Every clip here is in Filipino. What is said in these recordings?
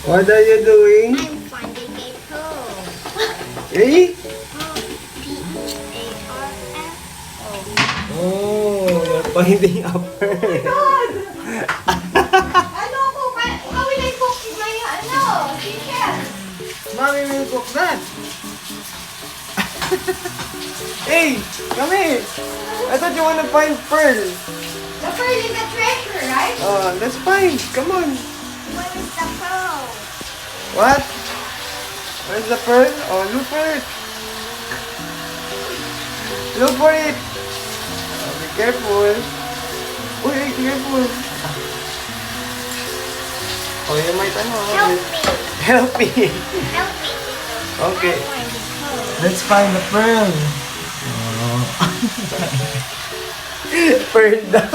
What are you doing? I'm finding a pearl. Eh? P-A-R-F-O. Oh, you're finding a pearl. God! Ano ko? How will I cook my, chicken? Mommy will cook that. Hey, come here. I thought you wanna find pearl. The pearl is a treasure, right? That's fine. Come on. Where is the pearl? What? Where's the pearl? Oh, look for it. Look for it. Oh, be careful. Uy, be careful. Oh, you might Help me. Help me. Help me. Okay. I find the pearl. Let's find the pearl. Pearl daw.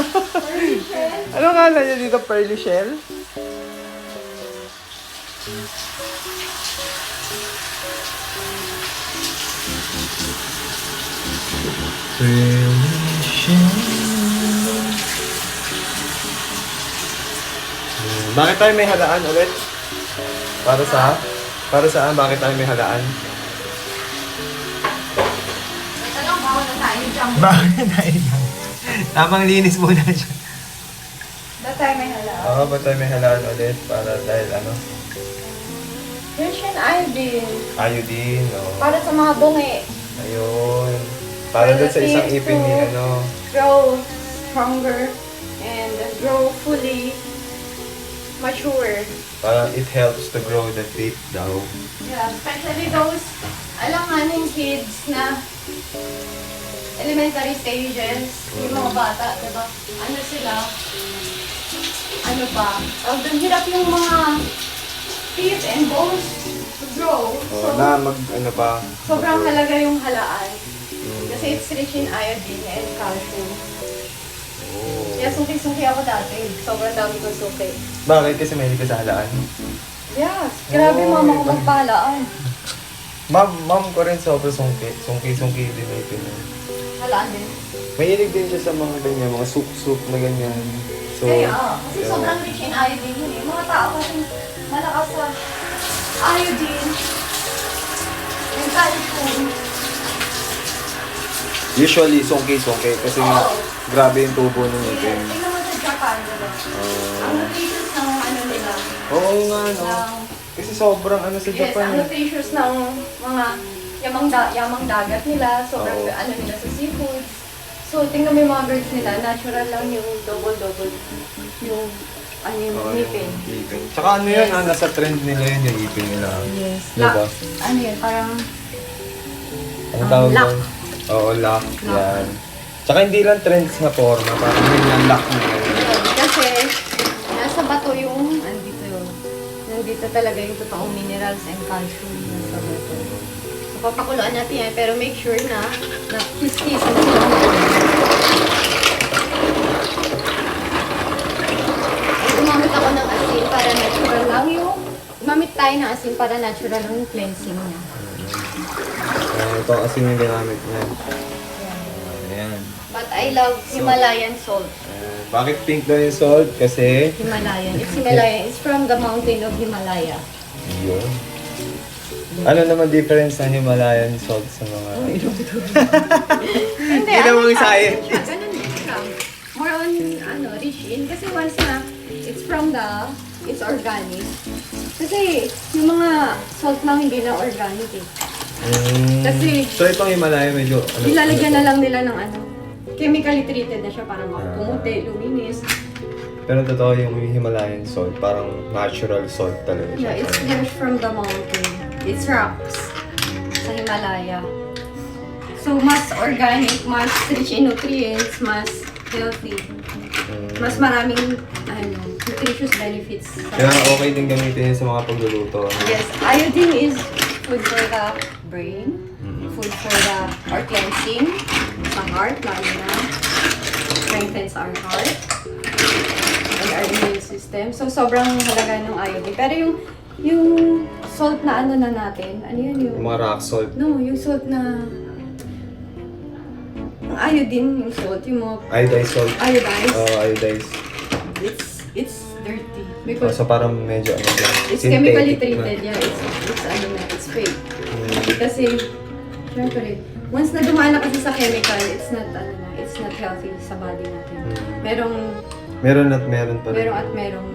Ano kala niya dito? Pearly shell? Pearly shell. Bakit tayo may halaan ulit? Para saan? Bakit tayo may halaan? Tanong ba ako na tayo dyan? Bakit tayo tamang linis muna siya. That time may hala. Oo, ba't tayo may halaan ulit? Para dahil ano? Russian iodine. Iodine, o. Para sa mga bungi. Ayun. Para doon sa isang ipin ni ano. Grow stronger and grow fully mature. Parang it helps to grow the teeth daw. Yeah, especially those alanganing kids na elementary stages, yung mga bata, diba? Ano sila? Ano ba? Doon hirap yung mga teeth and bones to grow. Oh, na mag ano pa. Sobrang halaga yung halaan. Kasi it's rich in iodine and calcium. Oh. Kaya suki-suki ako dati. Sobrang dami ko suki. Bakit? Kasi mahilig ka sa halaan? Yes, grabe Oh, mama ko iba. magpahalaan. Mom ko rin sobrang sungki. Sungki din na ipin niya. Halaan din. Mahilig din siya sa mga ganyan, mga soup na ganyan. So, Kasi yeah. sobrang rich in iodine yun eh. Mga tao kasi malakas sa iodine and calcium. Usually, sungki. Kasi nga, grabe yung tubo ng ipin. Tingnan mo sa Japan, diba? Ang nutritious ng ano nila. Oo nga, no? ng- Kasi sobrang ano sa Yes, Japan. ang nutritious ng mga yamang dagat nila, sobrang Oo. ano nila sa seafood. So, tingnan mo yung mga birds nila, natural lang yung double yung ano yung Oo, ngipin. yung ipin. Tsaka ano yun, Yes. nasa trend nila yun, yung ipin nila. Yes. Diba? Ano yun, parang Ano tawag lock. doon? Oo, lock. Lock. Yan. Tsaka hindi lang trends na forma, parang yun yung lock nila. yun. Kasi, nasa bato yung, nandito talaga yung totoong minerals and calcium sa bato. So, papakuluan natin yan, pero make sure na kiss-kiss na sila. Gumamit ako ng asin para natural lang yung, gumamit tayo ng asin para natural lang yung cleansing niya. Ito kasi yung ginamit niya. Ayan. But I love Himalayan salt. Bakit pink daw yung salt? Kasi... Himalayan. It's Himalayan. It's from the mountain of Himalaya. Yun. Ano naman difference ng Himalayan salt sa mga... Hindi, Hindi naman siya, science. ganun din siya. More on, rich in. Kasi once na, it's from it's organic. Kasi, yung mga salt lang hindi na organic eh. Kasi- So itong Himalaya medyo... Ano, Ilalagyan ano na to? lang nila ng chemically treated na siya para pumuti, luminis. Pero totoo yung Himalayan salt, parang natural salt talaga siya. Yeah, it's fresh from the mountain. It's rocks sa Himalaya. So, mas organic, mas rich in nutrients, mas healthy. Mas maraming, nutritious benefits. Kaya okay din gamitin yun sa mga pagluluto. Ano? Yes, iodine is food for the brain, food for our cleansing, sa heart, lalo na. Strengthens our heart and our immune system. So, sobrang halaga ng iodine. Pero yung salt na ano na natin, ano yun yung... Yung mga rock salt. No, yung salt na... Ang iodine, yung salt, yung mga Iodized salt. iodized, Oh, iodized. it's dirty. Because So parang medyo ano siya. it's synthetic chemically na. treated, yeah. It's ano na, it's fake. Kasi, syempre, once na dumaan na kasi sa chemical, it's not healthy sa body natin. Merong Meron at meron pa rin. merong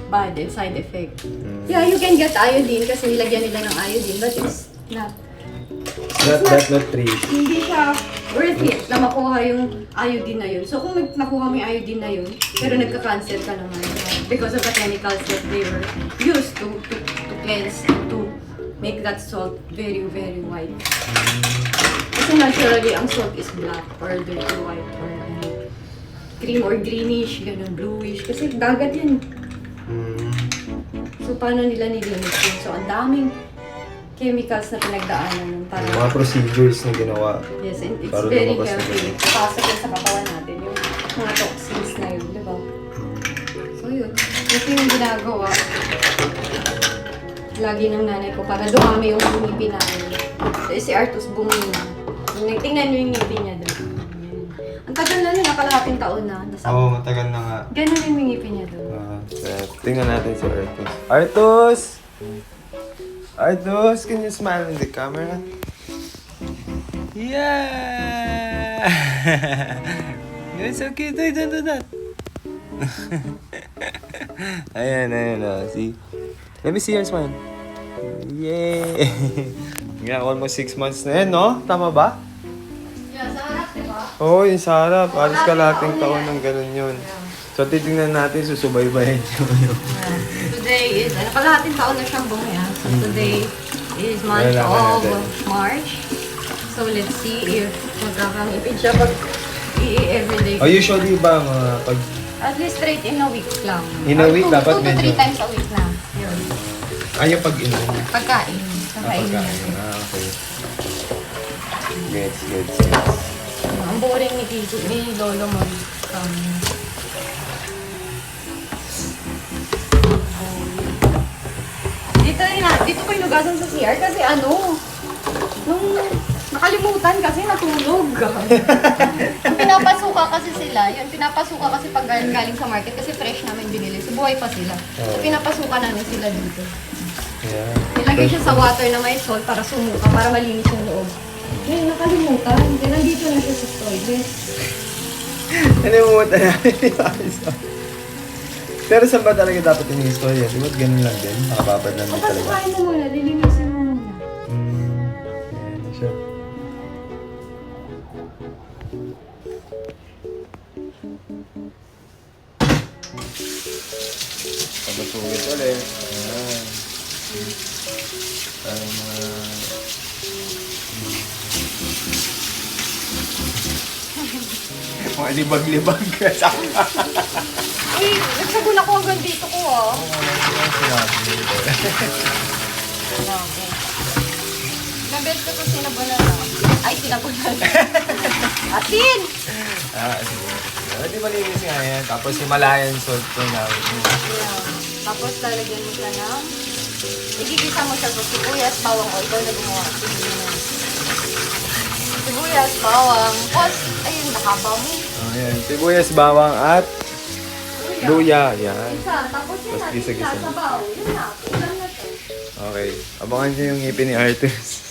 bad and side effect. Yeah, you can get iodine kasi nilagyan nila ng iodine, but it's not. Not true. Hindi siya worth it na makuha yung iodine na yun. So kung nakuha mo yung iodine na yun, pero nagka-cancer ka naman because of the chemicals that they were used to cleanse and to make that salt very, very white. Kasi naturally, ang salt is black or dirty white or cream or greenish, ganun, bluish. Kasi dagat yan. So paano nila nilimit yun? So ang daming chemicals na pinagdaanan nun para Mga procedures na ginawa. yes, and it's Para very lumabas na healthy. Pasok yun sa katawan natin, yung mga toxins na yun, di ba? So yun, ito yung ginagawa lagi ng nanay ko para dumami yung ngipin namin. So si Artus bumina. Tingnan nyo yung ngipin niya doon. Ang tagal na nila, kalahating taon na. Oo, matagal na nga. Ganun yung ngipin niya doon. Tingnan natin si Artus. Artus! Artus, can you smile in the camera? Yeah! You're so cute. Don't do that. Ayan. See? Let me see your smile. Yay! Yeah, almost 6 months na yan, no? Tama ba? Yeah, sa harap, di ba? Oo, yung sa harap. Alis ka lahating taon ng ganun yun. So, titignan natin, susubaybayan yun. Today is, kalahating taon na siyang bumaya. So today is month Malalaman of natin. March. So let's see if magkakangipin siya pag everyday. Usually ba mga pag... At least straight in a week lang. In a week, Two dapat to medyo- 3 times a week na. Yun. Ayaw pag-inom? Pagkain. Kakain niya. Okay. Gets. Ang boring ni Tito, ni Lolo mo. Dito ko inugasan sa CR kasi nung nakalimutan kasi natulog. Yung pinapasuka kasi sila, pag galing sa market kasi fresh namin binili. So buhay pa sila. So pinapasuka namin sila dito. Yeah. Nilagay siya sa water na may salt para sumuka, para malinis yung loob. Ngayon nakalimutan. Then nandito na siya sa toilet. Nalimutan namin yung ayos. Pero saan ba talaga dapat in-install yan? Di ba't ganun lang din? Nakababad lang din talaga. Papasukain mo muna, lilinisin mo muna. Ayan na siya. Pabasugit ulit. Ayan. Parang mga libag-libag ka sa Uy, nagsabon ako hanggang dito ko Ilang beses ko ito sinabunan na. Ay, sinabunan. Atin! Sige. Di malinis nga yan. Tapos Himalayan salt po namin. Yeah. Tapos lalagyan mo siya ng... Igigisa mo siya sa sibuyas, bawang o ikaw na gumawa. Sibuyas, bawang. Tapos, ayun, nakaba mo. Ayan. Sibuyas, bawang at luya. Yan. Isa, tapos yun Tapos natin gisa-gisa. sasabaw. Yun na, ulam na to. Okay. Abangan nyo yung ngipin ni Artus.